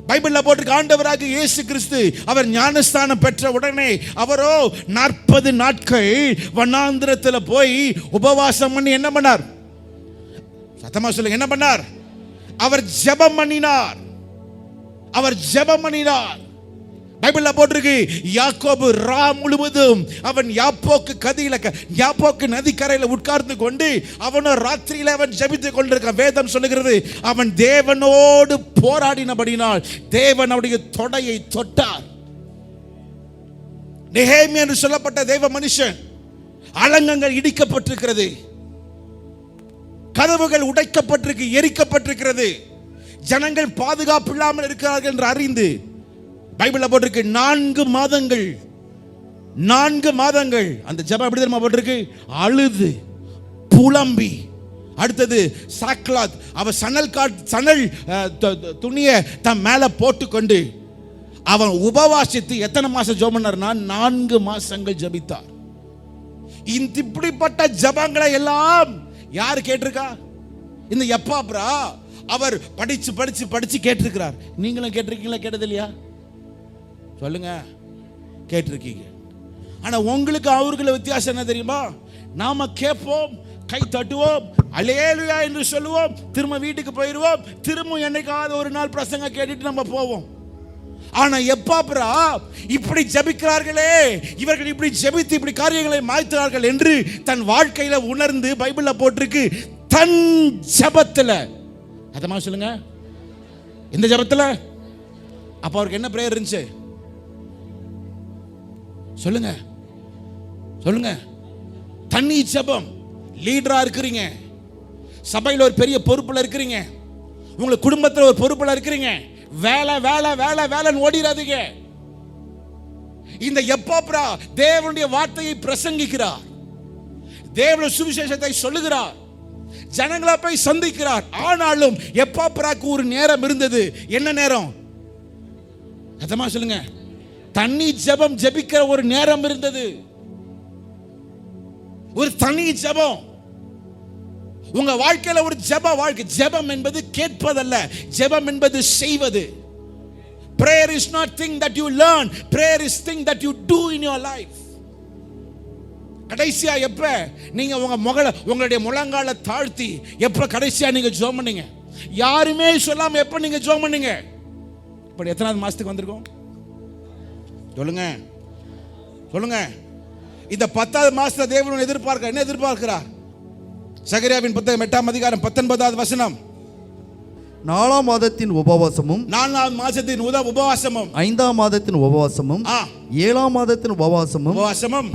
பைபிள்ல போட்டிருக்கு, ஆண்டவராக இயேசு கிறிஸ்து அவர் ஞானஸ்தானம் பெற்ற உடனே அவரோ 40 நாட்கள் வனாந்திரத்தில் போய் உபவாசம் பண்ணி என்ன பண்ணார்? சத்தமா சொல்லுங்க, என்ன பண்ணார்? அவர் ஜெபம் பண்ணினார். அவர் ஜெபம் பண்ணினார். பைபிள்ல போட்டிருக்கு, யாக்கோபு ரா முழுவதும் அவன் யாப்போக்கு நதிக்கரையில உட்கார்ந்து கொண்டு அவனோ ராத்திரியில அவன் ஜெபித்துக் கொண்டிருக்க. வேதம் சொல்லுகிறது, அவன் தேவனோடு போராடினபடினால் தேவன் அவருடைய தொடையை தொட்டார். நெகேமியா என்று சொல்லப்பட்ட தேவ மனுஷன், அலங்கங்கள் இடிக்கப்பட்டிருக்கிறது, கதவுகள் உடைக்கப்பட்டிருக்கு, எரிக்கப்பட்டிருக்கிறது, ஜனங்கள் பாதுகாப்பு இல்லாமல் இருக்கிறார்கள் என்று அறிந்து பைபிள்ல போட்டிருக்கு 4 மாதங்கள் அந்த ஜெபம் எப்படி தெரியுமா போட்டிருக்கு? அழுது புலம்பி, அடுத்தது சாக்லாத், அவன் சணல் துணியை தன் மேல போட்டுக்கொண்டு அவன் உபவாசித்து எத்தனை மாசம் ஜெபம் பண்ணார்னா 4 மாசங்கள் ஜெபித்தார். இப்படிப்பட்ட ஜெபங்களை எல்லாம் யார் கேட்டிருக்கா? இந்த எப்பாப்ரா அவர் படிச்சு கேட்டிருக்கிறார். நீங்களும் கேட்டிருக்கீங்களா? கேட்டது இல்லையா? சொல்லுங்க, கேட்டிருக்கீங்க. ஆனா உங்களுக்கு அவர்களை வித்தியாசம் என்ன தெரியுமா? நாம கேட்போம், கை தட்டுவோம், அல்லேலூயா என்று சொல்லுவோம், திரும்ப வீட்டுக்கு போயிடுவோம், திரும்ப என்னைக்காவது ஒரு நாள் பிரசங்க கேட்டுட்டு நம்ம போவோம். ஆனா எப்பாப்ரா இப்படி ஜெபிக்கிறார்களே, இவர்கள் இப்படி ஜெபித்து இப்படி காரியங்களை மாய்த்தார்கள் என்று தன் வாழ்க்கையில உணர்ந்து பைபிள்ல போட்டிருக்கு, தன் ஜெபத்துல, அதமா சொல்லுங்க, இந்த ஜெபத்துல அப்ப அவருக்கு என்ன பிரேயர் இருந்துச்சு? சொல்லுங்க சொல்லுங்க. தண்ணி ஜெபம். லீடரா இருக்கிறீங்க, சபையில் ஒரு பெரிய பொறுப்புல இருக்கிறீங்க, உங்க குடும்பத்தில் ஒரு பொறுப்புல இருக்கிறீங்க, வேலை வேலை வேலை வேலைன்னு ஓடிடாதீங்க. இந்த எப்பாப்ரா தேவனுடைய வார்த்தையை பிரசங்கிக்கிறார், தேவனுடைய சுவிசேஷத்தை சொல்லுகிறார், ஜனங்களை போய் சந்திக்கிறார். ஆனாலும் எப்பாப்ராக்கு ஒரு நேரம் இருந்தது. என்ன நேரம்? அதமா சொல்லுங்க. தண்ணி ஜெபம் ஜெபிக்கிற ஒரு நேரம் இருந்தது, ஒரு தனி ஜெபம். உங்க வாழ்க்கையில ஒரு ஜெப வாழ்க்கை. ஜெபம் என்பது கேட்பதல்ல, ஜெபம் என்பது செய்வது. Prayer is not thing that you learn, prayer is thing that you do in your life. கடைசியா எப்ப நீங்க உங்களுடைய முழங்கால தாழ்த்தி எப்ப கடைசியா நீங்க ஜெபம் பண்ணீங்க? யாருமே சொல்லாம எப்ப நீங்க ஜெபம் பண்ணீங்க? இப்ப எத்தனாவது மாசத்துக்கு வந்திருக்கோம்? சொல்லுங்க சொல்லுங்க. இந்த 10வது மாசத்துல தேவன் எதிர்பார்க்க என்ன எதிர்பார்க்கிறார்? சகரியாவின் புத்தகம் 8ஆம் அதிகாரம் 19வது வசனம். 4ஆம் மாதத்தின் உபவாசமும் 4ஆம் மாதத்தின் உபவாசமும் 5ஆம் மாதத்தின் உபவாசமும் 7ஆம் மாதத்தின் உபவாசமும்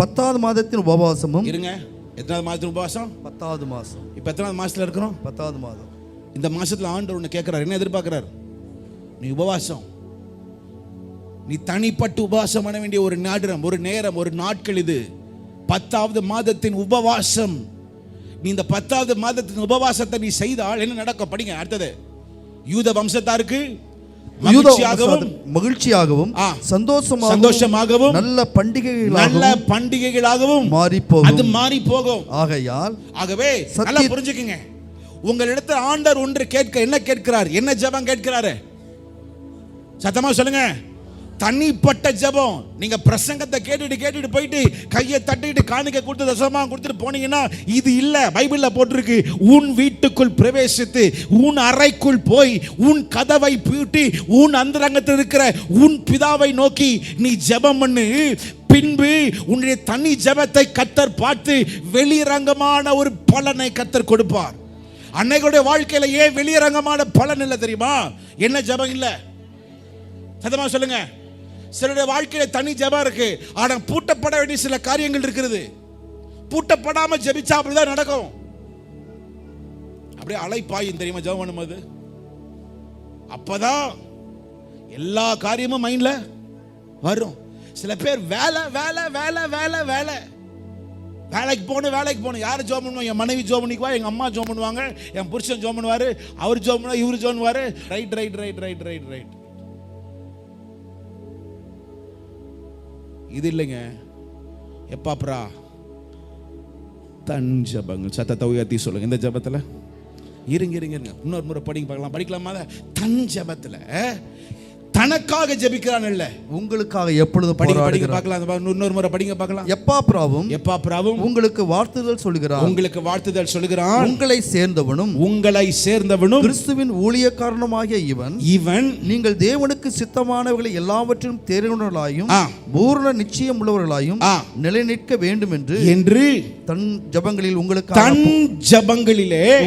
10வது மாதத்தின் உபவாசமும். இருங்க, எத்தனாவது மாதத்தின் உபவாசம்? 10வது மாசம். இப்ப எத்தனாவது மாசத்துல இருக்கிறோம்? 10வது மாதம். இந்த மாசத்துல ஆண்டவர் ஒன்னு கேட்கிறார். என்ன எதிர்பார்க்கிறார்? நீ உபவாசம், நீ தனிப்பட்டு உபவாசம் பண்ண வேண்டிய ஒரு நேரம், ஒரு நாட்கள். இது 10வது மாதத்தின் உபவாசம். நீ இந்த 10வது மாதத்தின் உபவாசத்தை நீ செய்தால் என்ன நடக்கும்? படிங்க அடுத்தது. யூத வம்சத்தாருக்கு மகிழ்ச்சியாகவும் சந்தோஷமாகவும் நல்ல பண்டிகைகளாகவும் மாறி போகும். ஆகவே நல்லா புரிஞ்சுக்கங்க. உங்களிடத்தில் ஆண்டவர் ஒன்று என்ன கேட்கிறார்? என்ன ஜெபம் கேட்கிறாரு? சத்தமா சொல்லுங்க. தனிப்பட்ட ஜெபம். நீங்க பிரசங்கத்தை கேட்டுட்டு போயிட்டு கையை தட்டிட்டு காணிக்கை கொடுத்து தசமா கொடுத்துட்டு போனீங்கன்னா இது இல்ல. பைபிள்ல போட்டிருக்கு, உன் வீட்டுக்குள் பிரவேசித்து உன் அறைக்குள் போய் உன் கதவை பூட்டி உன் அந்தரங்கத்தில் இருக்கிற உன் பிதாவை நோக்கி நீ ஜெபம் பண்ணு. பின்பு உன்னுடைய தனி ஜெபத்தை கர்த்தர் பார்த்து வெளிரங்கமான ஒரு பலனை கர்த்தர் கொடுப்பார். அன்னைகளுடைய வாழ்க்கையில ஏன் வெளிரங்கமான பலன் இல்லை தெரியுமா? என்ன ஜெபம் இல்ல? சத்தமா சொல்லுங்க. சிலருடைய வாழ்க்கையில தனி ஜெபம் இருக்கு, ஆனா பூட்டப்பட வேண்டிய சில காரியங்கள் இருக்கிறது. பூட்டப்படாம ஜெபிச்சா அப்படிதான் நடக்கும். அப்படியே அலைப்பாயும் தெரியுமா ஜெபம் பண்ணும்போது? அப்பதான் எல்லா காரியமும் மைண்ட்ல வரும். சில பேர் வேலை வேலை வேலை வேலை வேலை வேலைக்கு போகணும். யாரு ஜெபம் பண்ணுவாங்க? என் மனைவி ஜெபம் பண்ணிக்குவா, எங்க அம்மா ஜெபம் பண்ணுவாங்க, என் புருஷன் ஜெபம் பண்ணுவாரு, அவர் ஜெபம் பண்ணுவாரு, இவரு ஜெபம் பண்ணுவாரு. Right right right right right right. இது இல்லைங்க. எப்பாப்ரா தன் ஜபங்கள். சத்தத்தை உயர்த்தி சொல்லுங்க. இந்த ஜபத்துல இருங்க. இன்னொரு முறை படிக்கலாமா? தன் ஜபத்துல தனக்காக ஜெபிக்கிறான் இல்ல, உங்களுக்காக எப்பொழுது போராடுகிறார். பார்க்கலாம். இன்னொரு முறை படிங்க பார்க்கலாம். எப்பாப்ராவும் உங்களுக்கு வாழ்த்துதல் சொல்லுகிறான். உங்களை சேர்ந்தவனும் கிறிஸ்துவின் ஊழியக்காரனுமாகிய இவன் நீங்கள் தேவனுக்கு சித்தமானவர்களை எல்லாவற்றிலும் தேர்ந்தவர்களாயும் பூரண நிச்சயம் உள்ளவர்களாயும் நிலைநிற்க வேண்டும் என்று தன் ஜபங்களில்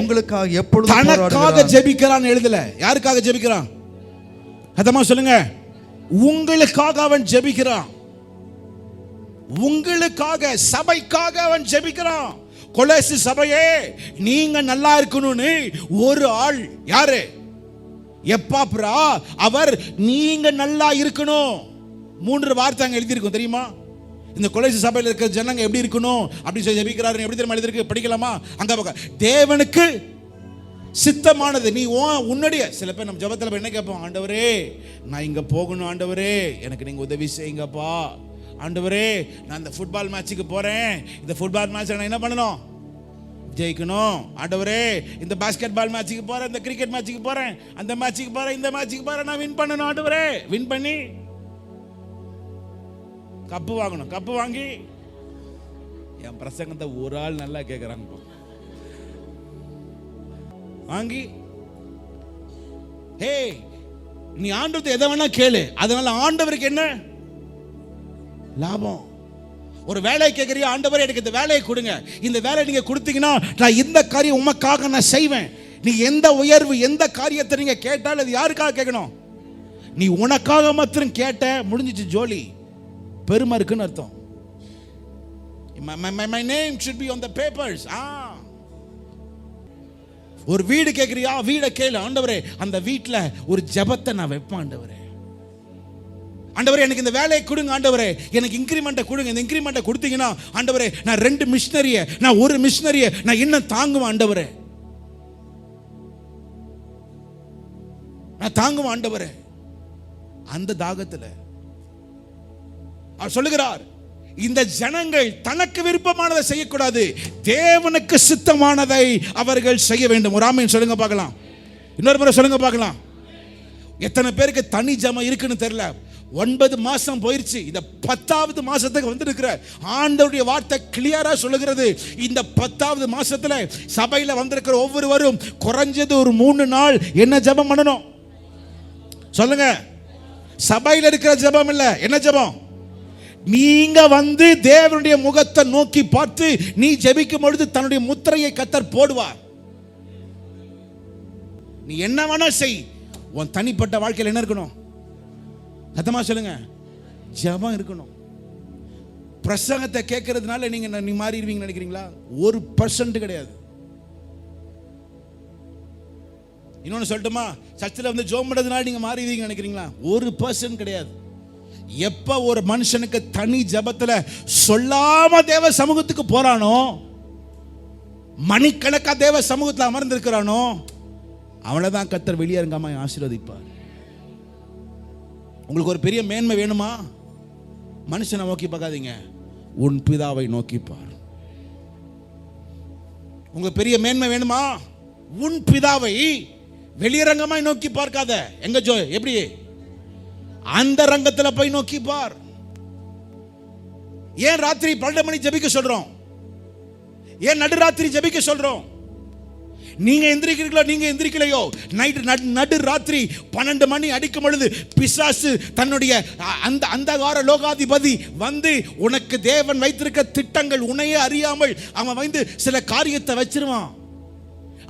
உங்களுக்காக எப்பொழுது தனக்காக ஜெபிக்கிறான் எழுதல. யாருக்காக ஜெபிக்கிறான்? அதமா சொல்லுங்க. உங்களுக்காக அவன் ஜெபிக்கிறான். உங்களுக்காக, சபைக்காக அவன் ஜெபிக்கிறான். கொலோசை சபையே, நீங்க நல்லா இருக்கணும்னு ஒரு ஆள், யாரு? எப்பாப்ரா. அவர் நீங்க நல்லா இருக்கணும் 3 வார்த்தை அங்க எழுதி இருக்கும் தெரியுமா? இந்த கொலோசை சபையில் இருக்கிற ஜனங்க எப்படி இருக்கணும் அப்படி சொல்லி ஜெபிக்கிறாரு. எப்படி தெரியுமா எழுதி இருக்கு? படிக்கலாமா? அங்க தேவனுக்கு சித்தமானது. நீ உன்னுடைய சில பேர் நம்ம ஜெபத்துல என்ன கேட்போம்? ஆண்டவரே நான் இங்க போகணும், ஆண்டவரே எனக்கு நீங்க உதவி செய்யுங்கப்பா, ஆண்டவரே நான் இந்த ஃபுட்பால் மேட்சுக்கு போறேன், இந்த ஃபுட்பால் மேட்ச் நான் என்ன பண்ணணும்? ஜெயிக்கணும். ஆண்டவரே இந்த பாஸ்கெட் பால் மேட்சுக்கு போறேன், இந்த கிரிக்கெட் மேட்சுக்கு போறேன், அந்த மேட்சுக்கு போறேன், இந்த மேட்சுக்கு போறேன், நான் வின் பண்ணணும் ஆண்டவரே. வின் பண்ணி கப்பு வாங்கணும். கப்பு வாங்கி என் பிரசங்கத்தை ஒரு ஆள் நல்லா கேட்குறாங்க வாங்கி, ஹே நீ ஆண்டவர்கிட்ட எதை வேணா கேளு, அதனால ஆண்டவருக்கு என்ன லாபம்? ஒரு வேலையை கேட்கறியா? ஆண்டவரே எனக்கு இந்த வேலையை கொடுங்க, இந்த வேலையை நீங்க கொடுத்தீங்கன்னா நான் இந்த காரியம் உமக்காக நான் செய்வேன். நீ எந்த உயர்வு, எந்த காரியத்தை நீங்க கேட்டால் அது யாருக்காக கேட்கணும்? நீ உனக்காக மாத்திரம் கேட்ட, முடிஞ்சிச்சு ஜோலி. பெருமை இருக்குன்னு அர்த்தம். My name should be on the papers. ஒரு வீடு கேட்கறியா? வீடை கேளு. ஆண்டவரே அந்த வீட்டில் ஒரு ஜெபத்தை நான் வைப்பேன். ஆண்டவரே எனக்கு இந்த வேலையை கொடுங்க, ஆண்டவரே எனக்கு இன்கிரிமெண்ட்டை கொடுங்க. இந்த இன்கிரிமெண்ட்டை கொடுத்தீங்கன்னா ஆண்டவரே நான் 2 மிஷனரியை, நான் 1 மிஷனரியை நான் இன்னும் தாங்குவேன் ஆண்டவரே, நான் தாங்குவேன் ஆண்டவரே. அந்த தாகத்தில் அவர் சொல்லுகிறார், இந்த ஜனங்கள் தனக்கு விருப்பமானதை செய்யக்கூடாது, தேவனுக்கு சித்தமானதை அவர்கள் செய்ய வேண்டும். ஒரு ஆமென் சொல்லுங்க பார்க்கலாம். இன்னொரு முறை சொல்லுங்க பார்க்கலாம். எத்தனை பேருக்கு தனி ஜெபம் இருக்குன்னு தெரியல. 9 மாசம் போயிருச்சு. இந்த 10வது மாசத்துக்கு வந்திருக்கிற ஆண்டவருடைய வார்த்தை கிளியரா சொல்லுகிறது, இந்த 10வது மாசத்துல சபையில வந்திருக்கிற ஒவ்வொருவரும் குறைஞ்சது ஒரு 3 நாள் என்ன ஜெபம் பண்ணணும் சொல்லுங்க. சபையில இருக்கிற ஜெபம் இல்ல, என்ன ஜெபம்? நீங்க வந்து தேவனுடைய முகத்தை நோக்கி பார்த்து நீ ஜெபிக்கும் பொழுது தன்னுடைய முத்திரையை கர்த்தர் போடுவார். நீ என்ன வேணா செய், உன் தனிப்பட்ட வாழ்க்கையில் என்ன இருக்கணும்? சத்தமா சொல்லுங்க, ஜெபம் இருக்கணும். பிரசங்கத்தை கேட்கறதுனால நீ மாறிடுவீங்க நினைக்கிறீங்களா? 1% கிடையாது. இன்னொன்னு சொல்லட்டுமா? சர்ச்சில் வந்து ஜெபம் பண்றதுனால நீங்க மாறிடுவீங்க நினைக்கிறீங்களா? 1% கிடையாது. எப்ப ஒரு மனுஷனுக்கு தனி ஜெபத்துல சொல்லாம தேவ சமூகத்துக்கு போறானோ, மணிக்கணக்கா தேவ சமூகத்தில் அமர்ந்திருக்கிறானோ, அவனைதான் கர்த்தர் வெளியேறங்காம ஆசீர்வதிப்பார். உங்களுக்கு ஒரு பெரிய மேன்மை வேணுமா? மனுஷனை நோக்கி பார்க்காதீங்க, உன் பிதாவை நோக்கி பார். உங்களுக்கு பெரிய மேன்மை வேணுமா? உன் பிதாவை வெளியரங்கமாய் நோக்கி பார்க்காத. எங்க எப்படி அந்த ரங்கத்தில் போய் நோக்கி பார். ஏன் ராத்திரி 12 மணி ஜெபிக்க சொல்றோம்? ஏன் நடுராத்திரி ஜெபிக்க சொல்றோம்? நீங்க எந்திரிக்கிறீங்களோ நீங்க எந்திரிக்கலையோ, நடு ராத்திரி 12 மணி அடிக்கும் பொழுது பிசாசு தன்னுடைய அந்த அந்தகார லோகாதிபதி வந்து உனக்கு தேவன் வைத்திருக்க திட்டங்கள் உன்னையே அறியாமல் அவன் வந்து சில காரியத்தை வச்சிருவான்.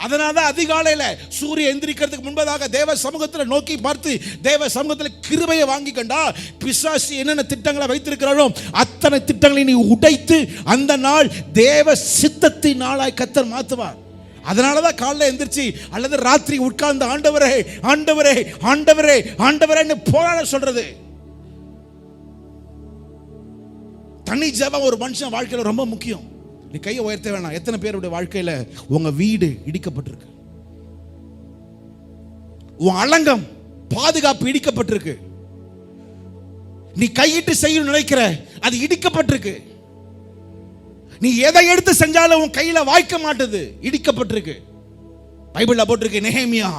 அதனால்தான் அதிகாலையில சூரிய எந்திரிக்கிறதுக்கு முன்பதாக தேவ சமூகத்தில் நோக்கி பார்த்து தேவ சமூகத்தில் கிருபையை வாங்கி கண்டா பிசாசு என்னென்ன திட்டங்களை வைத்திருக்கிறாரோ அத்தனை திட்டங்களை நீ உடைத்து அந்த நாள் தேவ சித்தத்தின் நாளாய் கர்த்தர் மாற்றுவார். அதனாலதான் காலைல எந்திரிச்சு அல்லது ராத்திரி உட்கார்ந்து ஆண்டவரே ஆண்டவரே ஆண்டவரே ஆண்டவரே போராட சொல்றது. தனி ஜெபம் ஒரு மனுஷன் வாழ்க்கையில ரொம்ப முக்கியம். நீ கையை உயர்த்த வேணாம். எத்தனை பேருடைய வாழ்க்கையில உங்க வீடு இடிக்கப்பட்டிருக்கு, உன் அலங்கம் பாதுகாப்பு இடிக்கப்பட்டிருக்கு, நீ கையிட்டு செய்யணும்னு நினைக்கிற அது இடிக்கப்பட்டிருக்கு. நீ எதை எடுத்து செஞ்சாலும் உன் கையில வாய்க்க மாட்டது, இடிக்கப்பட்டிருக்கு. பைபிள்ல போட்டிருக்கு, நெகேமியா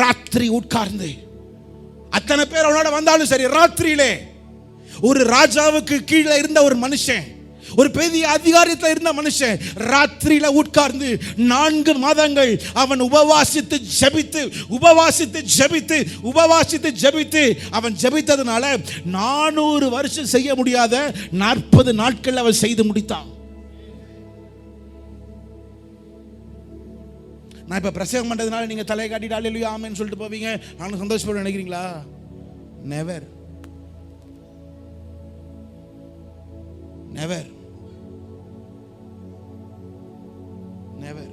ராத்திரி உட்கார்ந்து, அத்தனை பேர் அவனோட வந்தாலும் சரி, ராத்திரியிலே ஒரு ராஜாவுக்கு கீழே இருந்த ஒரு மனுஷன், ஒரு பெரிய அதிகாரத்தில் இருந்த மனுஷன், ராத்திரியில உட்கார்ந்து 4 மாதங்கள் அவன் உபவாசித்து ஜெபித்து அவன் ஜெபித்ததுனால 400 வருஷம் செய்ய முடியாத 40 நாட்கள் அவன் செய்து முடித்தான். நான் இப்ப பிரசங்கம் பண்றதுனால நீங்க தலையை காட்டிட்டு அல்லேலூயா ஆமென் சொல்லிட்டு போவீங்க, நானும் சந்தோஷப்பட நினைக்கிறீங்களா? Never never never.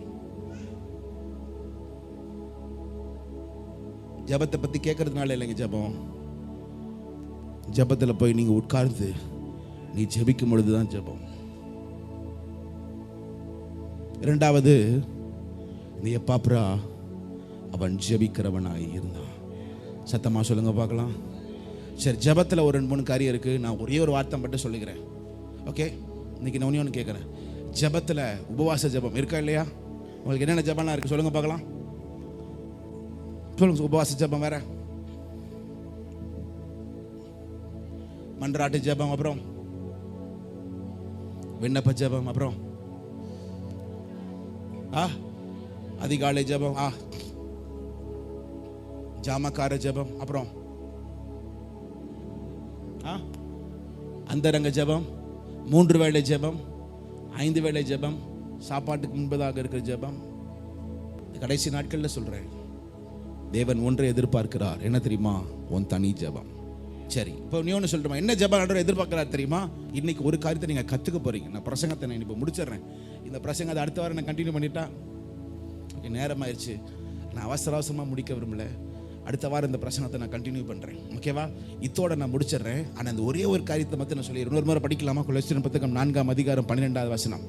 ஜபத்தை பத்தி கேட்கறதுனால இல்லைங்க ஜபம். ஜபத்துல போய் நீங்க உட்கார்ந்து நீ ஜெபிக்கும் பொழுதுதான் ஜபம். இரண்டாவது, இந்த எப்பாப்ரா அவன் ஜெபிக்கிறவனாய் இருந்தான். சத்தமா சொல்லுங்க பார்க்கலாம். சரி, ஜபத்தில் ஒரு 2-3 காரியம் இருக்கு. நான் ஒரே ஒரு வார்த்தை மட்டும் சொல்லுகிறேன். ஓகே, இன்னைக்கு நான் ஒன்று கேட்குறேன். ஜபத்தில் உபவாச ஜபம் இருக்கா இல்லையா? உங்களுக்கு என்னென்ன ஜபம்லாம் இருக்கு சொல்லுங்க பார்க்கலாம். சொல்லுங்க. உபவாச ஜபம் வேற, மன்றாட்டு ஜபம், அப்புறம் விண்ணப்ப ஜபம், அப்புறம் அதிகாலை ஜபம், ஜாமக்கார ஜபம், அப்புறம் அந்தரங்க ஜபம், 3 வேளை ஜபம், 5 வேளை ஜபம், சாப்பாட்டுக்கு முன்பதாக இருக்கிற ஜபம். கடைசி நாட்கள்ல சொல்றேன், தேவன் ஒன்றை எதிர்பார்க்கிறார். என்ன தெரியுமா? உன் தனி ஜபம். சரி, இப்போ நீ ஒன்று சொல்லிட்டுமா, என்ன ஜபம் ஆண்டவர் எதிர்பார்க்கிறார் தெரியுமா? இன்னைக்கு ஒரு காரியத்தை நீங்க கத்துக்க போறீங்க. நான் பிரசங்கத்தை நான் இப்போ முடிச்சிடுறேன். இந்த பிரசங்கத்தை அடுத்த வாரம் நான் கண்டினியூ பண்ணிட்டா நேரம் ஆயிடுச்சு. நான் அவசரமா முடிக்க விரும்பல. அடுத்த வாரம் இந்த பிரசங்கத்தை நான் கண்டினியூ பண்றேன். ஓகேவா? இத்தோட நான் முடிச்சிடுறேன். ஆனால் அந்த ஒரே ஒரு காரியத்தை மட்டும் நான் சொல்லி இன்னொரு முறை படிக்கலாமா? கொலோசியர் புத்தகம் 4ஆம் அதிகாரம் 12வது வசனம்.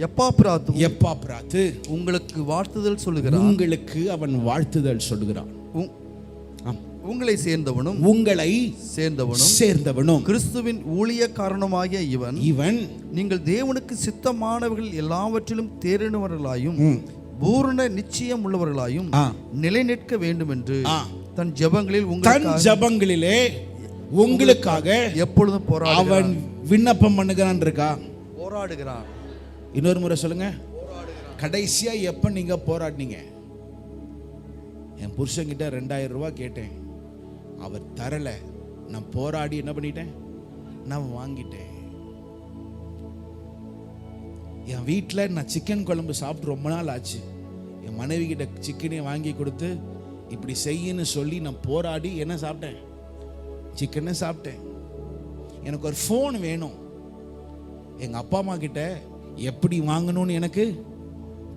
எப்பாப்ராத்து உங்களுக்கு வாழ்த்துதல் சொல்லுகிறான். உங்களுக்கு அவன் வாழ்த்துதல் சொல்லுகிறான். உங்களை சேர்ந்தவனும் கிறிஸ்துவின் ஊழியக்காரனுமாகிய இவன் நீங்கள் தேவனுக்கு சித்தமானவர்கள் எல்லாவற்றிலும் தேறினவர்களாயும் பூரண நிச்சயம் உள்ளவர்களாயும் நிலை நிற்க வேண்டும் என்று தன் ஜெபங்களிலே உங்களுக்காக எப்பொழுதும் அவன் விண்ணப்பம் பண்ணுகிறான் இருக்கா? போராடுகிறான். இன்னொரு முறை சொல்லுங்க. கடைசியா எப்ப நீங்க போராடினீங்க? என் புருஷன்கிட்ட 2000 ரூபாய் கேட்டேன், அவர் தரல. நான் போராடி என்ன பண்ணிட்டேன்? நான் வாங்கிட்டேன். என் வீட்டில் நான் சிக்கன் குழம்பு சாப்பிட்டு ரொம்ப நாள் ஆச்சு. என் மனைவி கிட்ட சிக்கனே வாங்கி கொடுத்து இப்படி செய்யன்னு சொல்லி நான் போராடி என்ன சாப்பிட்டேன்? சிக்கனை சாப்பிட்டேன். எனக்கு ஒரு ஃபோன் வேணும். எங்கள் அப்பா அம்மா கிட்ட எப்படி வாங்கணும்னு எனக்கு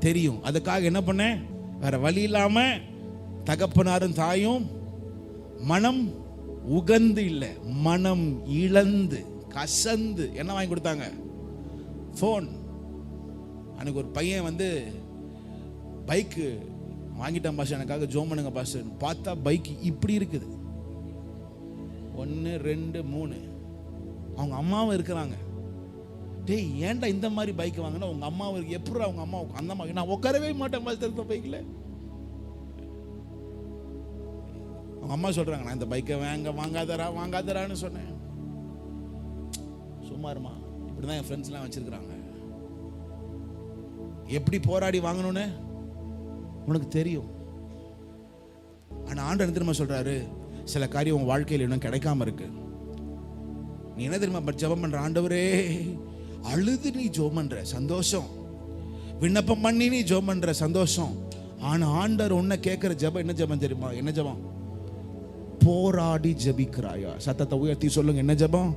தெரியும். அதுக்காக என்ன பண்ணேன்? வேற வழி இல்லாமல் தகப்பனாரும் தாயும் மனம் உகந்து இல்லை, மனம் இழந்து கசந்து என்ன வாங்கி கொடுத்தாங்க? ஃபோன். அன்னைக்கு ஒரு பையன் வந்து பைக்கு வாங்கிட்டான் பாஸ், எனக்காக ஜோம் பண்ணுங்க பாஸ். பார்த்தா பைக் இப்படி இருக்குது. 1 2 3. அவங்க அம்மாவும் இருக்கிறாங்க. டேய் ஏன்டா இந்த மாதிரி பைக் வாங்கினா? உங்க அம்மாவுக்கு எப்படி? அவங்க அம்மா அந்த மாதிரி நான் உட்காரவே மாட்டேன் பாஸ் தெரிஞ்ச பைக்கில். அவங்க அம்மா சொல்றாங்க, நான் இந்த பைக்கை வாங்காதரான்னு சொன்னேன். சும்மாருமா, இப்படிதான் என் ஃப்ரெண்ட்ஸ்லாம் வச்சிருக்கிறாங்க. எப்படி போராடி வாங்கணும்னு உனக்கு தெரியும். ஆனா ஆண்டவர் என்ன தெரியுமா சொல்றாரு? சில காரியம் உன் வாழ்க்கையில் இன்னும் கிடைக்காம இருக்கு. நீ என்ன தெரியுமா ஜெபம் பண்ற? ஆண்டவரே, அழுது நீ ஜெபம் பண்ற சந்தோஷம், விண்ணப்பம் பண்ணி நீ ஜெபம் பண்ற சந்தோஷம். ஆனா ஆண்டவர் உன்னை கேட்கிற ஜெபம் என்ன ஜெபம் தெரியுமா? என்ன ஜெபம்? போராடி ஜெபிக்கிறாயா? சத்தத்தை உயர்த்தி சொல்லுங்க. என்ன ஜெபம்?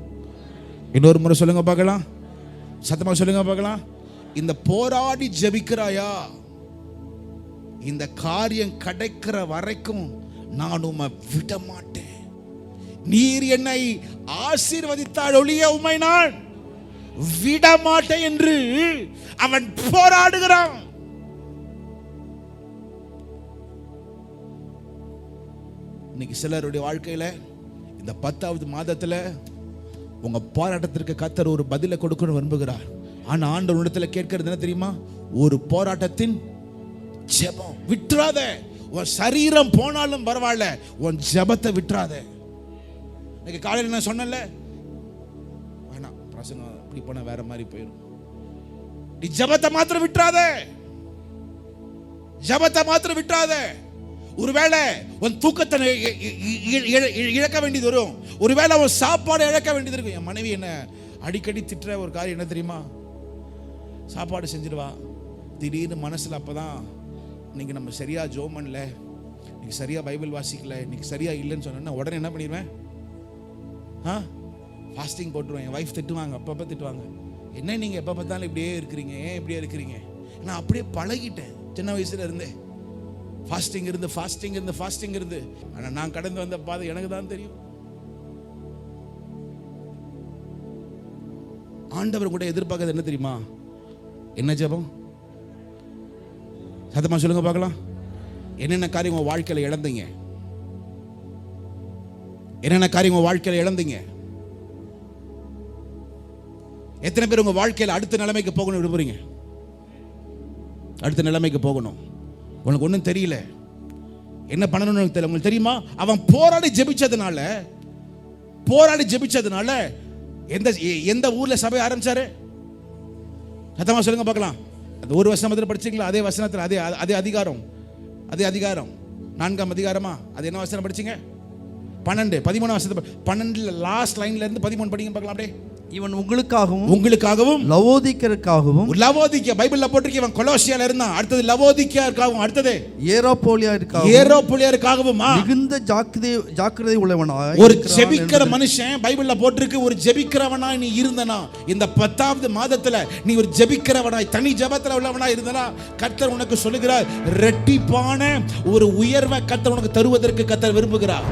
இன்னொரு முறை சொல்லுங்க பார்க்கலாம். சத்தமா சொல்லுங்க பார்க்கலாம். இந்த போராடி ஜெபிக்கிறாயா? இந்த காரியம் கிடைக்கிற வரைக்கும் நான் உம்மை விட மாட்டேன். நீர் என்னை ஆசீர்வதித்தால் ஒழிய உம்மை நான் விட மாட்டேன் என்று அவன் போராடுகிறான். இன்னைக்கு சிலருடைய வாழ்க்கையில இந்த 10வது மாதத்துல உங்க போராட்டத்திற்கு கர்த்தர் ஒரு பதிலை கொடுக்கணும் விரும்புகிறார். ஆனா ஆண்டவர் இடத்துல கேட்கிறது என்ன தெரியுமா? ஒரு போராட்டத்தின் ஜெபம். விட்டுறாத. உன் சரீரம் போனாலும் பரவாயில்ல, உன் ஜெபத்தை விட்டுறாத. இன்னைக்கு காலையில் நான் சொன்னல, வேணாம் பிரசங்கம் இப்படி போனா வேற மாதிரி போயிடும். நீ ஜெபத்தை மாத்திரம் விட்டுறாத. ஜெபத்தை மாத்திரம் விட்டுறாத. ஒருவேளை உன் தூக்கத்தை இழக்க வேண்டியது வரும். ஒருவேளை உன் சாப்பாடு இழக்க வேண்டியது இருக்கும். என் மனைவி என்ன அடிக்கடி திட்டுற ஒரு காரியம் என்ன தெரியுமா? சாப்பாடு செஞ்சிடுவா, திடீர்னு மனசுல அப்பதான் இன்னைக்கு நம்ம சரியா ஜெபம் பண்ணல, இன்னைக்கு சரியா பைபிள் வாசிக்கல, இன்னைக்கு சரியா இல்லைன்னு சொன்னா உடனே என்ன பண்ணிடுவேன்? ஃபாஸ்டிங் போட்டுருவேன். என் வைஃப் திட்டுவாங்க, அப்பப்போ திட்டுவாங்க. என்ன நீங்க எப்போ பார்த்தாலும் இப்படியே இருக்கிறீங்க, ஏன் இப்படியே இருக்கிறீங்க? நான் அப்படியே பழகிட்டேன் சின்ன வயசுல இருந்தே. ஃபாஸ்டிங் இருந்து. ஆனா நான் கடந்து வந்த பாதை எனக்கு தான் தெரியும். ஆண்டவர் கூட எதிர்பார்க்கறது என்ன தெரியுமா? என்ன ஜெபம்? சத்தமா சொல்லுங்க பார்க்கலாம். என்னென்ன காரியம் உங்க வாழ்க்கையில இழந்தீங்க? என்னென்ன காரியம் உங்க வாழ்க்கையில இழந்தீங்க? எத்தனை பேர் உங்க வாழ்க்கையில அடுத்த நிலைமைக்கு போகணும் விரும்புறீங்க? அடுத்த நிலைமைக்கு போகணும். உனக்கு ஒன்றும் தெரியல, என்ன பண்ணணும்னு தெரியல. உங்களுக்கு தெரியுமா? அவன் போராடி ஜெபிச்சதுனால எந்த ஊர்ல சபை ஆரம்பிச்சாரு? சத்தமா சொல்லுங்க பார்க்கலாம். அந்த ஒரு வசனத்துல படிச்சீங்களா? அதே வசனத்துல அதே அதிகாரம் 4ஆம் அதிகாரமா? அது என்ன வசனம் படிச்சீங்க? 12 13 வசனத்துல 12 லாஸ்ட் லைன்ல இருந்து 13 படிங்க பார்க்கலாம். அப்படியே இவன் உங்களுக்காகவும் லவோதிக்கருக்காகவும், லவோதிக்கா பைபிள்ல போட்டிருக்கு. இவன் கொலோசியால இருந்தான். அடுத்தது லவோதிக்கருக்காகவும், அடுத்தது ஏரோபோலியாருக்காகவும் மிகுந்த ஜாக்கிரதை உள்ளவனாய். ஒரு ஜெபிக்கிற மனுஷன் பைபிள்ல போட்டிருக்கு. ஒரு ஜெபிக்கிறவனாய் நீ இருந்தனா, இந்த 10வது மாதத்துல நீ ஒரு ஜெபிக்கிறவனாய், தனி ஜெபத்துல உள்ளவனாய் இருந்தனா, கர்த்தர் உனக்கு சொல்லுகிறார், இரட்டிப்பான ஒரு உயர்வை கர்த்தர் உனக்கு தருவதற்கு கர்த்தர் விரும்புகிறார்.